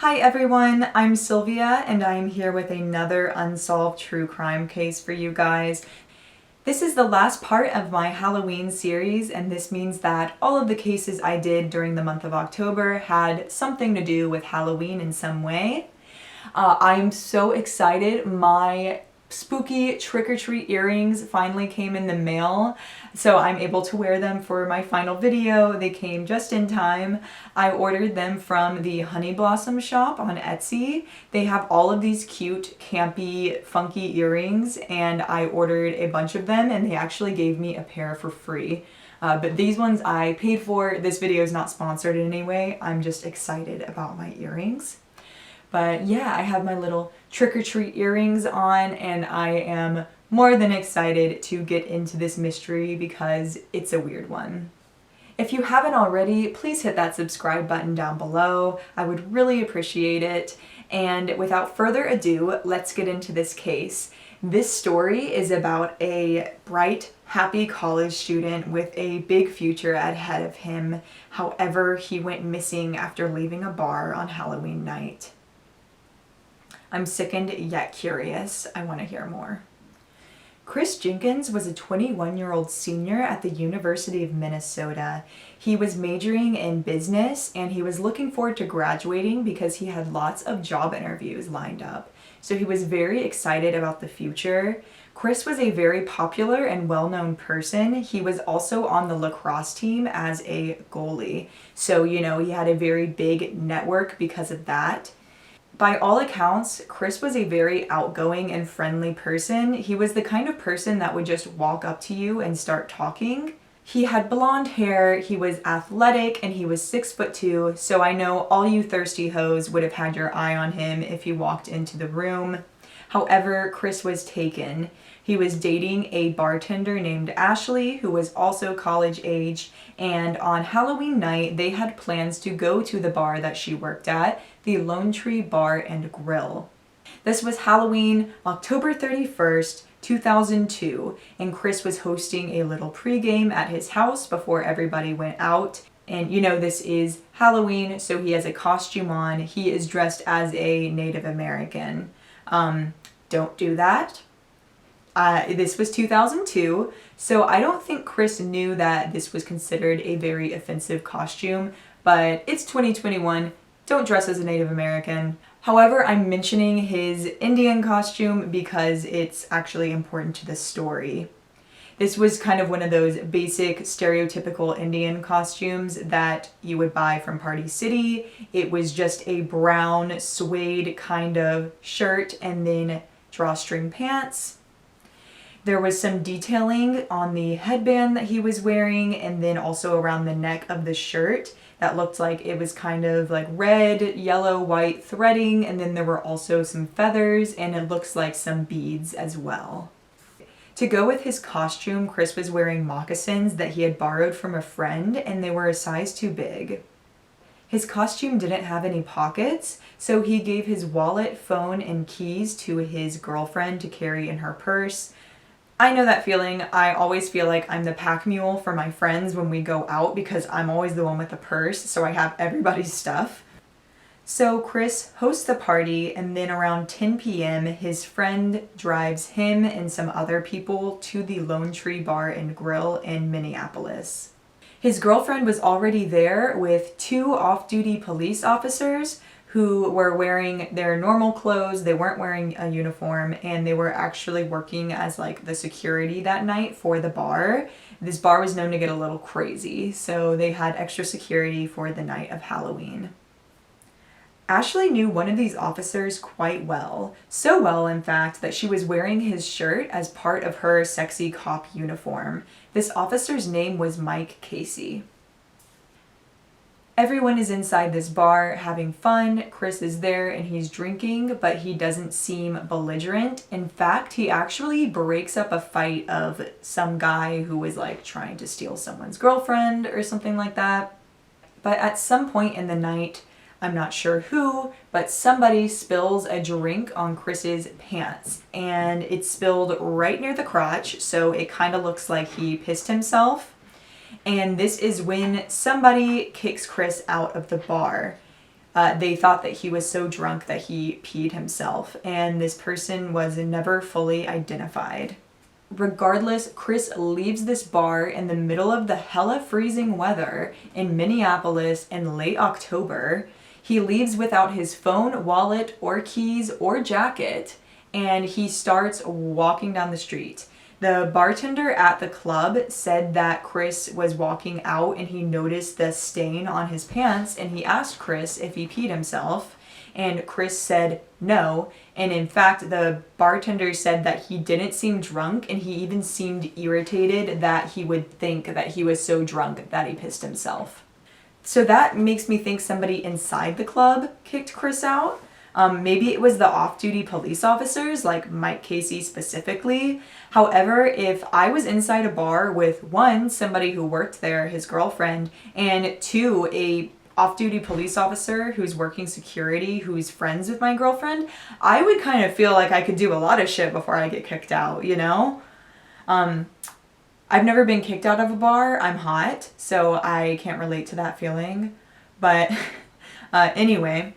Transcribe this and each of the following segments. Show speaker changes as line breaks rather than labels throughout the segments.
Hi everyone, I'm Sylvia and I'm here with another unsolved true crime case for you guys. This is the last part of my Halloween series, and this means that all of the cases I did during the month of October had something to do with Halloween in some way. I'm so excited. My spooky trick-or-treat earrings finally came in the mail, so I'm able to wear them for my final video. They came just in time. I ordered them from the Honey Blossom shop on Etsy. They have all of these cute, campy, funky earrings, and I ordered a bunch of them, and they actually gave me a pair for free. But these ones I paid for. This video is not sponsored in any way. I'm just excited about my earrings. But yeah, I have my little trick-or-treat earrings on, and I am more than excited to get into this mystery because it's a weird one. If you haven't already, please hit that subscribe button down below. I would really appreciate it. And without further ado, let's get into this case. This story is about a bright, happy college student with a big future ahead of him. However, he went missing after leaving a bar on Halloween night. I'm sickened yet curious. I want to hear more. Chris Jenkins was a 21-year-old senior at the University of Minnesota. He was majoring in business and he was looking forward to graduating because he had lots of job interviews lined up. So he was very excited about the future. Chris was a very popular and well-known person. He was also on the lacrosse team as a goalie. So, he had a very big network because of that. By all accounts, Chris was a very outgoing and friendly person. He was the kind of person that would just walk up to you and start talking. He had blonde hair, he was athletic, and he was 6'2", so I know all you thirsty hoes would have had your eye on him if he walked into the room. However, Chris was taken. He was dating a bartender named Ashley, who was also college age, and on Halloween night, they had plans to go to the bar that she worked at, the Lone Tree Bar and Grill. This was Halloween, October 31st, 2002, and Chris was hosting a little pregame at his house before everybody went out. And this is Halloween, so he has a costume on. He is dressed as a Native American. Don't do that. This was 2002, so I don't think Chris knew that this was considered a very offensive costume, but it's 2021, don't dress as a Native American. However, I'm mentioning his Indian costume because it's actually important to the story. This was kind of one of those basic stereotypical Indian costumes that you would buy from Party City. It was just a brown suede kind of shirt and then drawstring pants. There was some detailing on the headband that he was wearing and then also around the neck of the shirt that looked like it was kind of like red, yellow, white threading, and then there were also some feathers and it looks like some beads as well. To go with his costume, Chris was wearing moccasins that he had borrowed from a friend and they were a size too big. His costume didn't have any pockets, so he gave his wallet, phone, and keys to his girlfriend to carry in her purse. I know that feeling. I always feel like I'm the pack mule for my friends when we go out because I'm always the one with the purse, so I have everybody's stuff. So Chris hosts the party, and then around 10 p.m. his friend drives him and some other people to the Lone Tree Bar and Grill in Minneapolis. His girlfriend was already there with 2 off-duty police officers who were wearing their normal clothes. They weren't wearing a uniform, and they were actually working as like the security that night for the bar. This bar was known to get a little crazy, so they had extra security for the night of Halloween. Ashley knew one of these officers quite well. So well, in fact, that she was wearing his shirt as part of her sexy cop uniform. This officer's name was Mike Casey. Everyone is inside this bar having fun. Chris is there and he's drinking, but he doesn't seem belligerent. In fact, he actually breaks up a fight of some guy who was like trying to steal someone's girlfriend or something like that. But at some point in the night, I'm not sure who, but somebody spills a drink on Chris's pants and it's spilled right near the crotch, so it kind of looks like he pissed himself. And this is when somebody kicks Chris out of the bar. they thought that he was so drunk that he peed himself, and this person was never fully identified. Regardless, Chris leaves this bar in the middle of the hella freezing weather in Minneapolis in late October. He leaves without his phone, wallet, or keys, or jacket, and he starts walking down the street. The bartender at the club said that Chris was walking out and he noticed the stain on his pants, and he asked Chris if he peed himself, and Chris said no. And in fact, the bartender said that he didn't seem drunk, and he even seemed irritated that he would think that he was so drunk that he pissed himself. So that makes me think somebody inside the club kicked Chris out. Maybe it was the off-duty police officers, like Mike Casey specifically. However, if I was inside a bar with one, somebody who worked there, his girlfriend, and two, a off-duty police officer who's working security, who's friends with my girlfriend, I would kind of feel like I could do a lot of shit before I get kicked out, you know? I've never been kicked out of a bar. I'm hot, so I can't relate to that feeling. But anyway,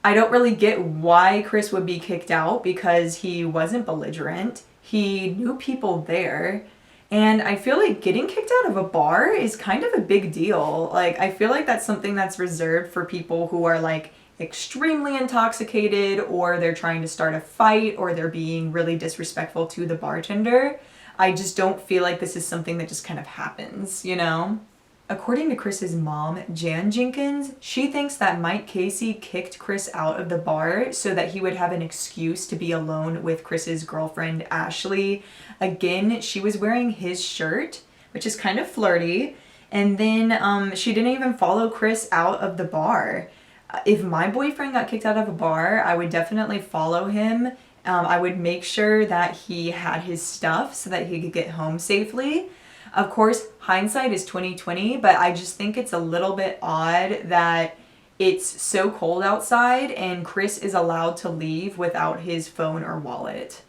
I don't really get why Chris would be kicked out, because he wasn't belligerent. He knew people there. And I feel like getting kicked out of a bar is kind of a big deal. Like, I feel like that's something that's reserved for people who are like extremely intoxicated, or they're trying to start a fight, or they're being really disrespectful to the bartender. I just don't feel like this is something that just kind of happens, you know? According to Chris's mom, Jan Jenkins, she thinks that Mike Casey kicked Chris out of the bar so that he would have an excuse to be alone with Chris's girlfriend, Ashley. Again, she was wearing his shirt, which is kind of flirty. And then she didn't even follow Chris out of the bar. If my boyfriend got kicked out of a bar, I would definitely follow him. I would make sure that he had his stuff so that he could get home safely. Of course, hindsight is 20/20, but I just think it's a little bit odd that it's so cold outside and Chris is allowed to leave without his phone or wallet.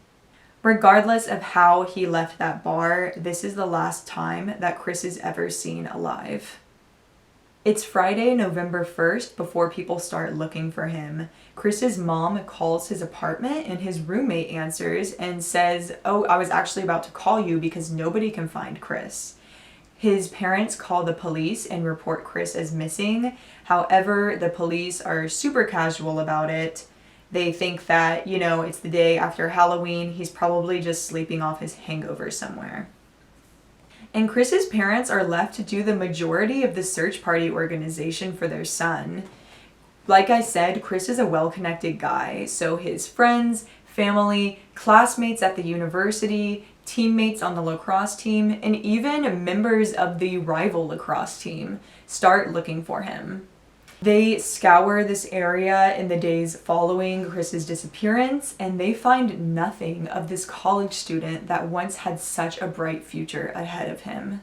Regardless of how he left that bar, this is the last time that Chris is ever seen alive. It's Friday, November 1st, before people start looking for him. Chris's mom calls his apartment and his roommate answers and says, "Oh, I was actually about to call you because nobody can find Chris." His parents call the police and report Chris as missing. However, the police are super casual about it. They think that, you know, it's the day after Halloween. He's probably just sleeping off his hangover somewhere. And Chris's parents are left to do the majority of the search party organization for their son. Like I said, Chris is a well-connected guy, so his friends, family, classmates at the university, teammates on the lacrosse team, and even members of the rival lacrosse team start looking for him. They scour this area in the days following Chris's disappearance, and they find nothing of this college student that once had such a bright future ahead of him.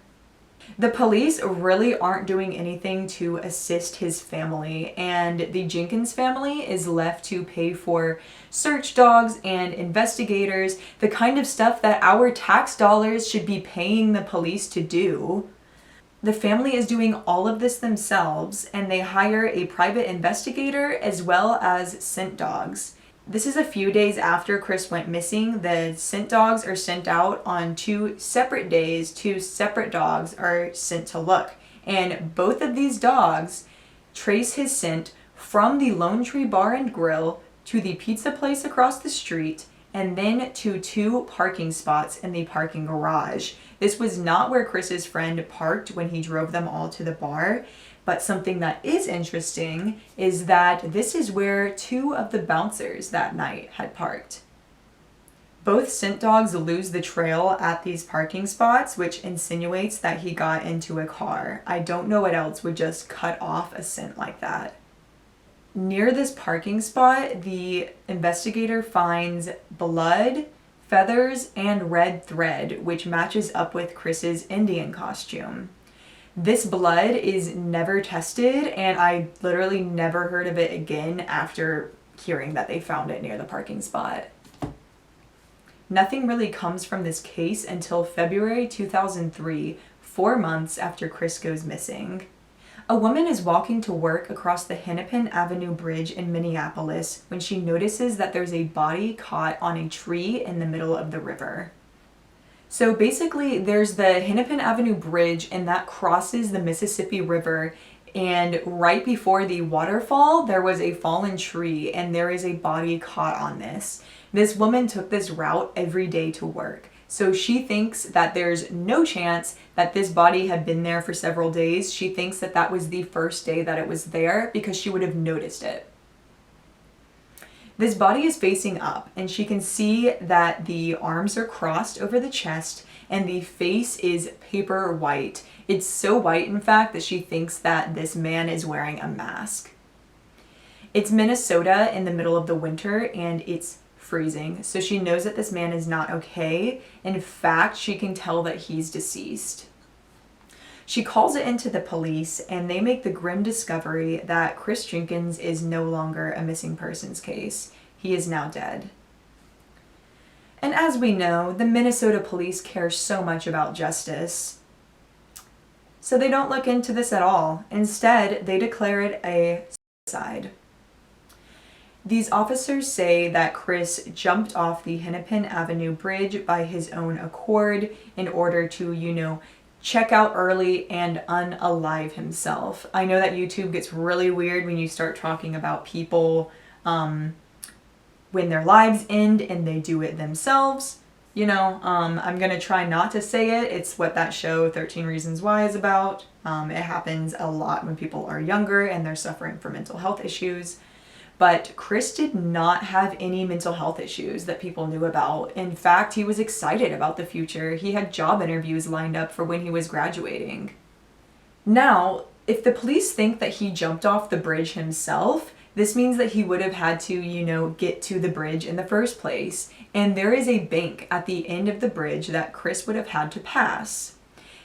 The police really aren't doing anything to assist his family, and the Jenkins family is left to pay for search dogs and investigators, the kind of stuff that our tax dollars should be paying the police to do. The family is doing all of this themselves, and they hire a private investigator as well as scent dogs. This is a few days after Chris went missing. The scent dogs are sent out on 2 separate days. 2 separate dogs are sent to look. And both of these dogs trace his scent from the Lone Tree Bar and Grill to the pizza place across the street, and then to 2 parking spots in the parking garage. This was not where Chris's friend parked when he drove them all to the bar, but something that is interesting is that this is where 2 of the bouncers that night had parked. Both scent dogs lose the trail at these parking spots, which insinuates that he got into a car. I don't know what else would just cut off a scent like that. Near this parking spot, the investigator finds blood, feathers, and red thread, which matches up with Chris's Indian costume. This blood is never tested, and I literally never heard of it again after hearing that they found it near the parking spot. Nothing really comes from this case until February 2003, 4 months after Chris goes missing. A woman is walking to work across the Hennepin Avenue Bridge in Minneapolis when she notices that there's a body caught on a tree in the middle of the river. So basically, there's the Hennepin Avenue Bridge, and that crosses the Mississippi River. And right before the waterfall, there was a fallen tree, and there is a body caught on this. This woman took this route every day to work. So she thinks that there's no chance that this body had been there for several days. She thinks that that was the first day that it was there because she would have noticed it. This body is facing up, and she can see that the arms are crossed over the chest and the face is paper white. It's so white, in fact, that she thinks that this man is wearing a mask. It's Minnesota in the middle of the winter, and it's freezing, so she knows that this man is not okay. In fact, she can tell that he's deceased. She calls it into the police, and they make the grim discovery that Chris Jenkins is no longer a missing persons case. He is now dead. And as we know, the Minnesota police care so much about justice, so they don't look into this at all. Instead, they declare it a suicide. These officers say that Chris jumped off the Hennepin Avenue Bridge by his own accord in order to, check out early and unalive himself. I know that YouTube gets really weird when you start talking about people when their lives end and they do it themselves. I'm going to try not to say it. It's what that show 13 Reasons Why is about. It happens a lot when people are younger and they're suffering from mental health issues. But Chris did not have any mental health issues that people knew about. In fact, he was excited about the future. He had job interviews lined up for when he was graduating. Now, if the police think that he jumped off the bridge himself, this means that he would have had to, get to the bridge in the first place. And there is a bank at the end of the bridge that Chris would have had to pass.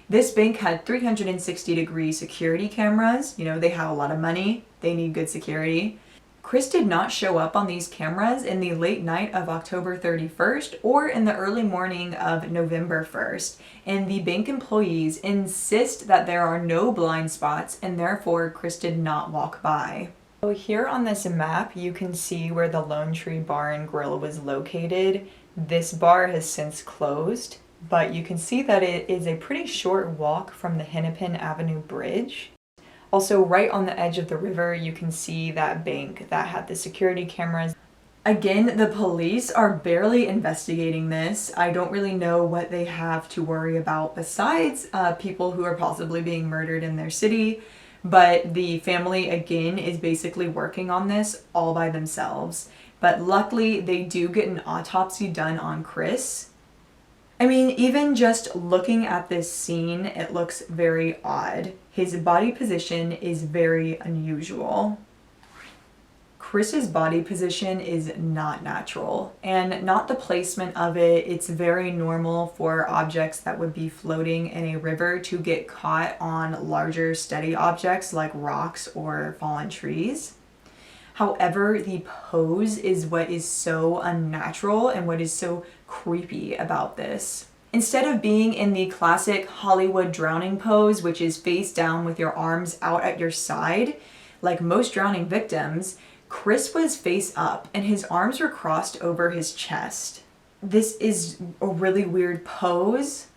This bank had 360-degree security cameras. They have a lot of money. They need good security. Chris did not show up on these cameras in the late night of October 31st or in the early morning of November 1st, and the bank employees insist that there are no blind spots, and therefore Chris did not walk by. So here on this map, you can see where the Lone Tree Bar and Grill was located. This bar has since closed, but you can see that it is a pretty short walk from the Hennepin Avenue Bridge. Also, right on the edge of the river, you can see that bank that had the security cameras. Again, the police are barely investigating this. I don't really know what they have to worry about besides people who are possibly being murdered in their city. But the family, again, is basically working on this all by themselves. But luckily, they do get an autopsy done on Chris. I mean, even just looking at this scene, it looks very odd. His body position is very unusual. Chris's body position is not natural, and not the placement of it. It's very normal for objects that would be floating in a river to get caught on larger, steady objects like rocks or fallen trees. However, the pose is what is so unnatural and what is so creepy about this. Instead of being in the classic Hollywood drowning pose, which is face down with your arms out at your side, like most drowning victims, Chris was face up and his arms were crossed over his chest. This is a really weird pose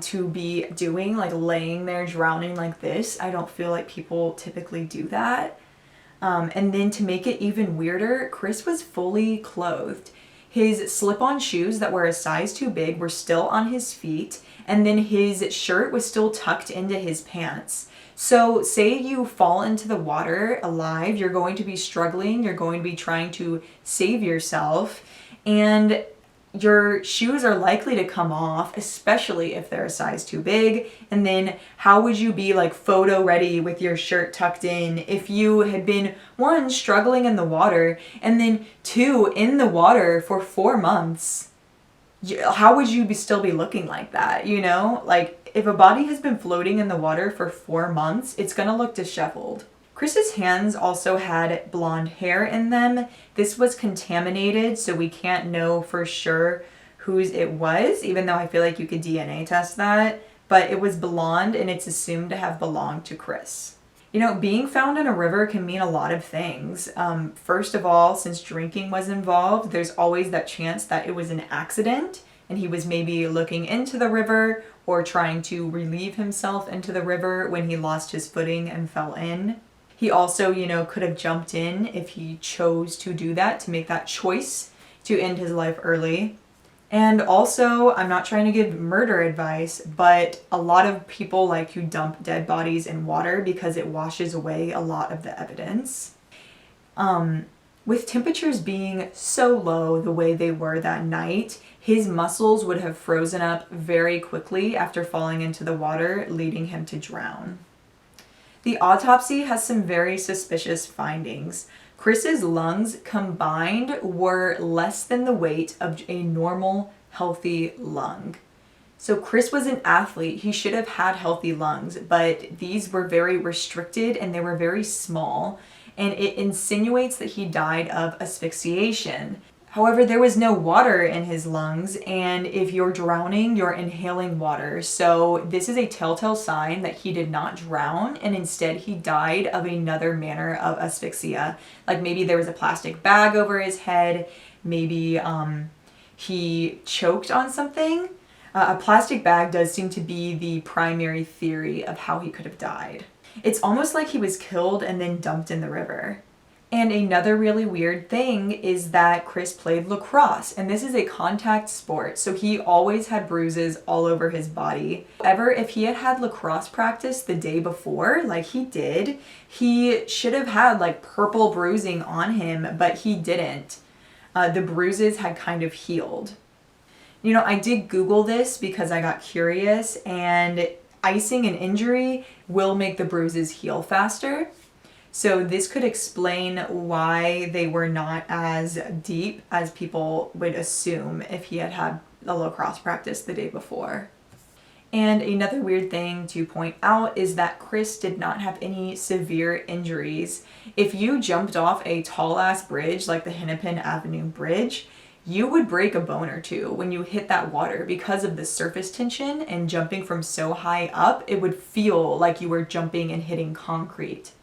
to be doing, like laying there drowning like this. I don't feel like people typically do that. And then to make it even weirder, Chris was fully clothed. His slip-on shoes that were a size too big were still on his feet, and then his shirt was still tucked into his pants. So say you fall into the water alive, you're going to be struggling, you're going to be trying to save yourself, and your shoes are likely to come off, especially if they're a size too big. And then how would you be like photo ready with your shirt tucked in if you had been, one, struggling in the water, and then two, in the water for 4 months? How would you still be looking like that, Like, if a body has been floating in the water for 4 months, it's gonna look disheveled. Chris's hands also had blonde hair in them. This was contaminated, so we can't know for sure whose it was, even though I feel like you could DNA test that. But it was blonde, and it's assumed to have belonged to Chris. You know, being found in a river can mean a lot of things. First of all, since drinking was involved, there's always that chance that it was an accident and he was maybe looking into the river or trying to relieve himself into the river when he lost his footing and fell in. He also, you know, could have jumped in if he chose to do that, to make that choice to end his life early. And also, I'm not trying to give murder advice, but a lot of people like to dump dead bodies in water because it washes away a lot of the evidence. With temperatures being so low the way they were that night, his muscles would have frozen up very quickly after falling into the water, leading him to drown. The autopsy has some very suspicious findings. Chris's lungs combined were less than the weight of a normal, healthy lung. So Chris was an athlete. He should have had healthy lungs, but these were very restricted and they were very small, and it insinuates that he died of asphyxiation. However, there was no water in his lungs, and if you're drowning, you're inhaling water. So this is a telltale sign that he did not drown, and instead he died of another manner of asphyxia. Like maybe there was a plastic bag over his head, maybe he choked on something. A plastic bag does seem to be the primary theory of how he could have died. It's almost like he was killed and then dumped in the river. And another really weird thing is that Chris played lacrosse, and this is a contact sport, so he always had bruises all over his body. However, if he had had lacrosse practice the day before, like he did, he should have had like purple bruising on him, but he didn't. The bruises had kind of healed. You know, I did Google this because I got curious, and icing an injury will make the bruises heal faster. So this could explain why they were not as deep as people would assume if he had had a lacrosse practice the day before. And another weird thing to point out is that Chris did not have any severe injuries. If you jumped off a tall-ass bridge like the Hennepin Avenue Bridge, you would break a bone or two when you hit that water because of the surface tension, and jumping from so high up, it would feel like you were jumping and hitting concrete.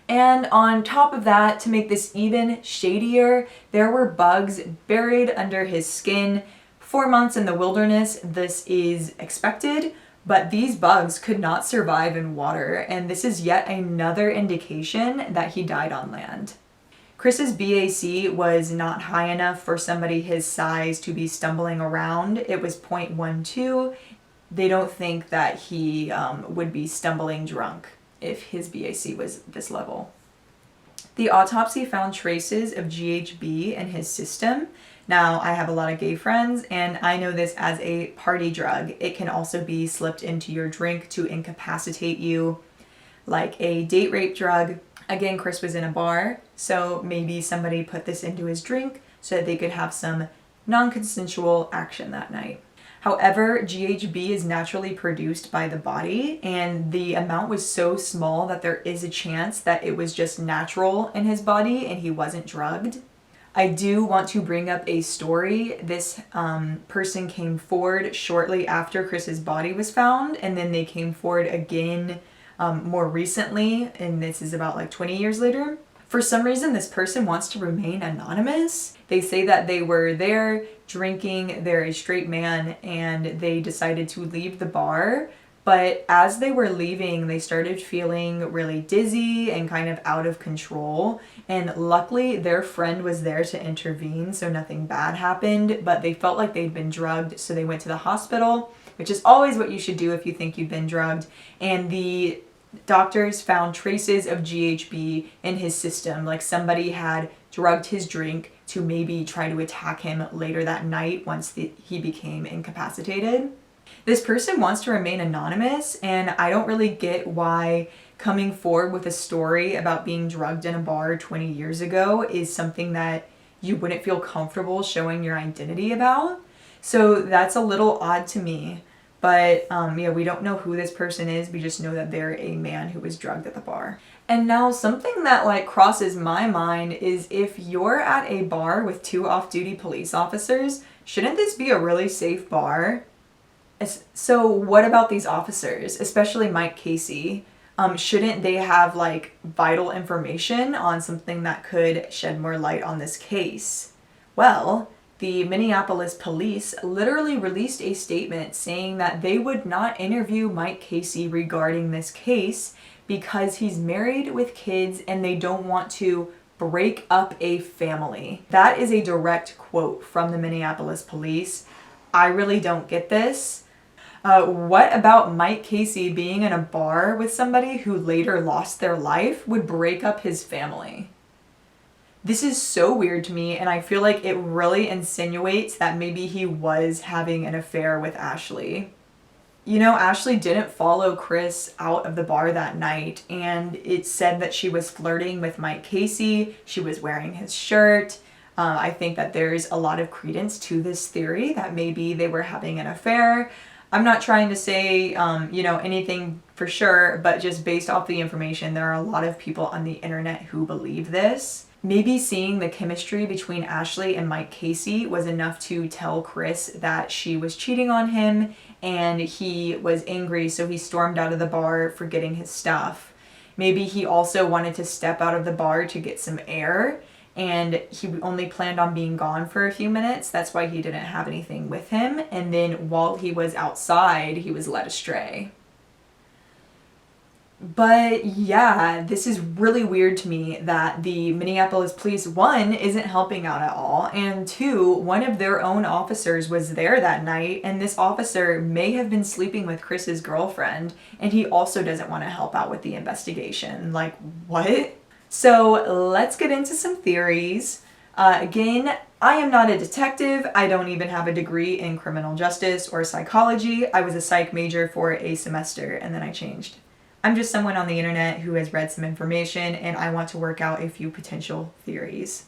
And on top of that, to make this even shadier, there were bugs buried under his skin. 4 months in the wilderness, this is expected, but these bugs could not survive in water, and this is yet another indication that he died on land. Chris's BAC was not high enough for somebody his size to be stumbling around. It was 0.12. They don't think that he would be stumbling drunk if his BAC was this level. The autopsy found traces of GHB in his system. Now, I have a lot of gay friends, and I know this as a party drug. It can also be slipped into your drink to incapacitate you, like a date rape drug. Again, Chris was in a bar, so maybe somebody put this into his drink so that they could have some non-consensual action that night. However, GHB is naturally produced by the body, and the amount was so small that there is a chance that it was just natural in his body and he wasn't drugged. I do want to bring up a story. This person came forward shortly after Chris's body was found, and then they came forward again more recently, and this is about like 20 years later. For some reason, this person wants to remain anonymous. They say that they were there drinking, they're a straight man, and they decided to leave the bar. But as they were leaving, they started feeling really dizzy and kind of out of control. And luckily, their friend was there to intervene, so nothing bad happened. But they felt like they'd been drugged, so they went to the hospital, which is always what you should do if you think you've been drugged. And the doctors found traces of GHB in his system, like somebody had drugged his drink to maybe try to attack him later that night once he became incapacitated. This person wants to remain anonymous, and I don't really get why coming forward with a story about being drugged in a bar 20 years ago is something that you wouldn't feel comfortable showing your identity about. So that's a little odd to me. But yeah, we don't know who this person is. We just know that they're a man who was drugged at the bar. And now something that like crosses my mind is, if you're at a bar with 2 off-duty police officers, shouldn't this be a really safe bar? So what about these officers, especially Mike Casey? Shouldn't they have like vital information on something that could shed more light on this case? Well, the Minneapolis police literally released a statement saying that they would not interview Mike Casey regarding this case because he's married with kids and they don't want to break up a family. That is a direct quote from the Minneapolis police. I really don't get this. What about Mike Casey being in a bar with somebody who later lost their life would break up his family? This is so weird to me, and I feel like it really insinuates that maybe he was having an affair with Ashley. You know, Ashley didn't follow Chris out of the bar that night, and it said that she was flirting with Mike Casey. She was wearing his shirt. I think that there's a lot of credence to this theory that maybe they were having an affair. I'm not trying to say, anything for sure, but just based off the information, there are a lot of people on the internet who believe this. Maybe seeing the chemistry between Ashley and Mike Casey was enough to tell Chris that she was cheating on him, and he was angry, so he stormed out of the bar forgetting his stuff. Maybe he also wanted to step out of the bar to get some air, and he only planned on being gone for a few minutes. That's why he didn't have anything with him, and then while he was outside, he was led astray. But yeah, this is really weird to me that the Minneapolis police, one, isn't helping out at all, and two, one of their own officers was there that night, and this officer may have been sleeping with Chris's girlfriend, and he also doesn't want to help out with the investigation. Like, what? So let's get into some theories. Again, I am not a detective. I don't even have a degree in criminal justice or psychology. I was a psych major for a semester, and then I changed. I'm just someone on the internet who has read some information, and I want to work out a few potential theories.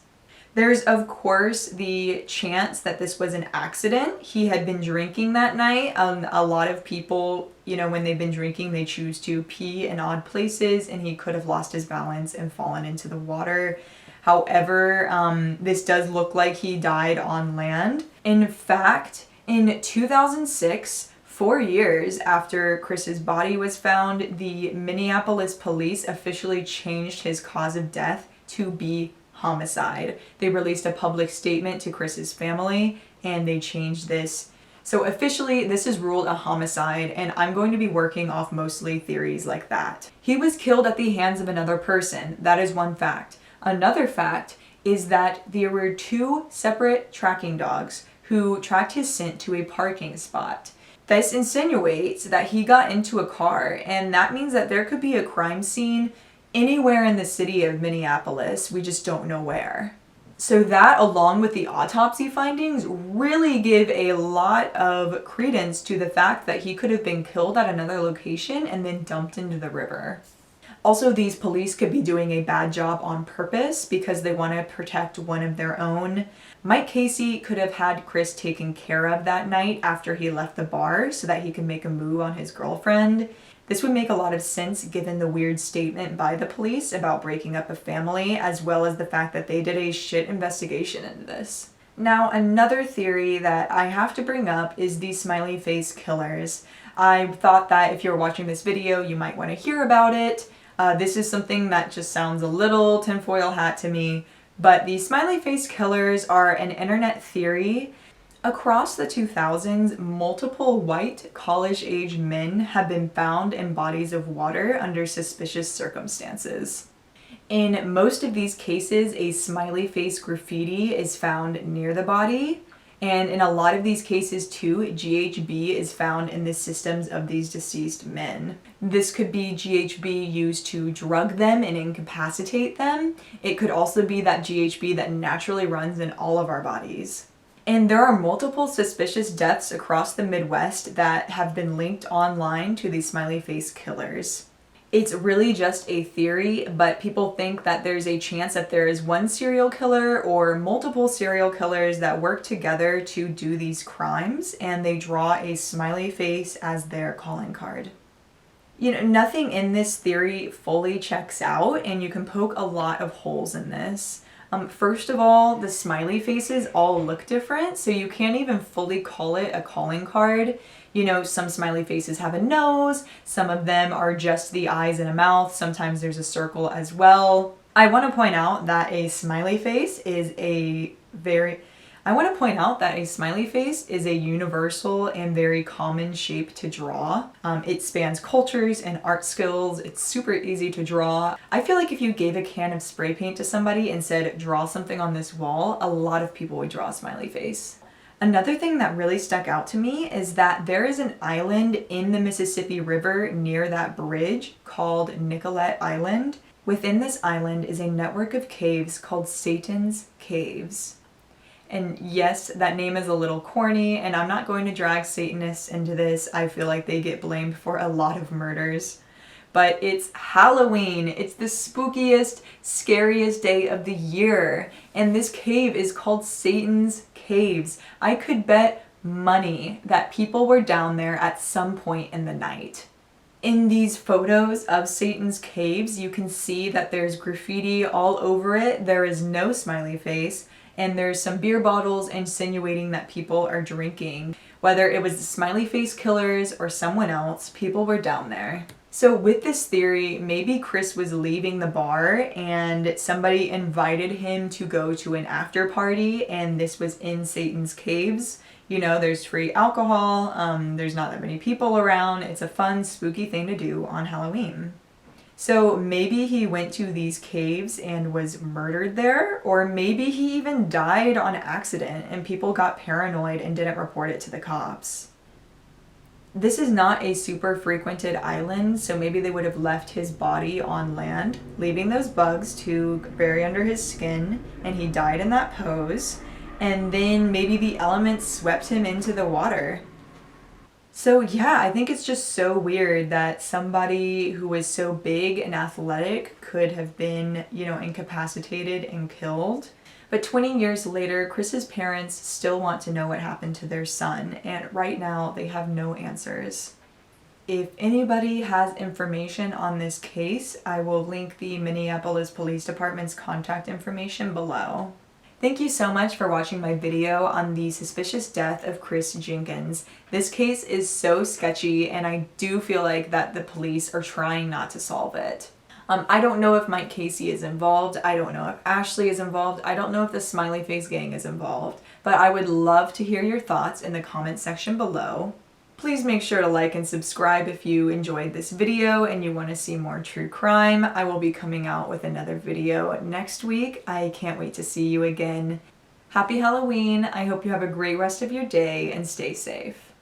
There's, of course, the chance that this was an accident. He had been drinking that night. A lot of people, when they've been drinking, they choose to pee in odd places, and he could have lost his balance and fallen into the water. However, this does look like he died on land. In fact, in 2006, 4 years after Chris's body was found, the Minneapolis police officially changed his cause of death to be homicide. They released a public statement to Chris's family, and they changed this. So officially, this is ruled a homicide, and I'm going to be working off mostly theories like that. He was killed at the hands of another person. That is one fact. Another fact is that there were 2 separate tracking dogs who tracked his scent to a parking spot. This insinuates that he got into a car, and that means that there could be a crime scene anywhere in the city of Minneapolis. We just don't know where. So that, along with the autopsy findings, really give a lot of credence to the fact that he could have been killed at another location and then dumped into the river. Also, these police could be doing a bad job on purpose because they want to protect one of their own. Mike Casey could have had Chris taken care of that night after he left the bar so that he could make a move on his girlfriend. This would make a lot of sense given the weird statement by the police about breaking up a family, as well as the fact that they did a shit investigation into this. Now, another theory that I have to bring up is the Smiley Face Killers. I thought that if you're watching this video, you might want to hear about it. This is something that just sounds a little tinfoil hat to me, but the Smiley Face Killers are an internet theory. Across the 2000s, multiple white college-age men have been found in bodies of water under suspicious circumstances. In most of these cases, a smiley face graffiti is found near the body. And in a lot of these cases too, GHB is found in the systems of these deceased men. This could be GHB used to drug them and incapacitate them. It could also be that GHB that naturally runs in all of our bodies. And there are multiple suspicious deaths across the Midwest that have been linked online to these Smiley Face Killers. It's really just a theory, but people think that there's a chance that there is one serial killer or multiple serial killers that work together to do these crimes, and they draw a smiley face as their calling card. Nothing in this theory fully checks out, and you can poke a lot of holes in this. First of all, the smiley faces all look different, so you can't even fully call it a calling card. You know, some smiley faces have a nose, some of them are just the eyes and a mouth, sometimes there's a circle as well. I want to point out that a smiley face is a universal and very common shape to draw. It spans cultures and art skills. It's super easy to draw. I feel like if you gave a can of spray paint to somebody and said, draw something on this wall, a lot of people would draw a smiley face. Another thing that really stuck out to me is that there is an island in the Mississippi River near that bridge called Nicollet Island. Within this island is a network of caves called Satan's Caves. And yes, that name is a little corny, and I'm not going to drag Satanists into this. I feel like they get blamed for a lot of murders. But it's Halloween. It's the spookiest, scariest day of the year. And this cave is called Satan's Caves. I could bet money that people were down there at some point in the night. In these photos of Satan's Caves, you can see that there's graffiti all over it. There is no smiley face. And there's some beer bottles insinuating that people are drinking. Whether it was the Smiley Face Killers or someone else, people were down there. So with this theory, maybe Chris was leaving the bar and somebody invited him to go to an after party, and this was in Satan's Caves. You know, there's free alcohol, there's not that many people around. It's a fun, spooky thing to do on Halloween. So maybe he went to these caves and was murdered there, or maybe he even died on accident and people got paranoid and didn't report it to the cops. This is not a super frequented island, so maybe they would have left his body on land, leaving those bugs to bury under his skin, and he died in that pose, and then maybe the elements swept him into the water. So yeah, I think it's just so weird that somebody who was so big and athletic could have been, you know, incapacitated and killed. But 20 years later, Chris's parents still want to know what happened to their son, and right now they have no answers. If anybody has information on this case, I will link the Minneapolis Police Department's contact information below. Thank you so much for watching my video on the suspicious death of Chris Jenkins. This case is so sketchy, and I do feel like that the police are trying not to solve it. I don't know if Mike Casey is involved. I don't know if Ashley is involved. I don't know if the Smiley Face Gang is involved. But I would love to hear your thoughts in the comment section below. Please make sure to like and subscribe if you enjoyed this video and you want to see more true crime. I will be coming out with another video next week. I can't wait to see you again. Happy Halloween. I hope you have a great rest of your day and stay safe.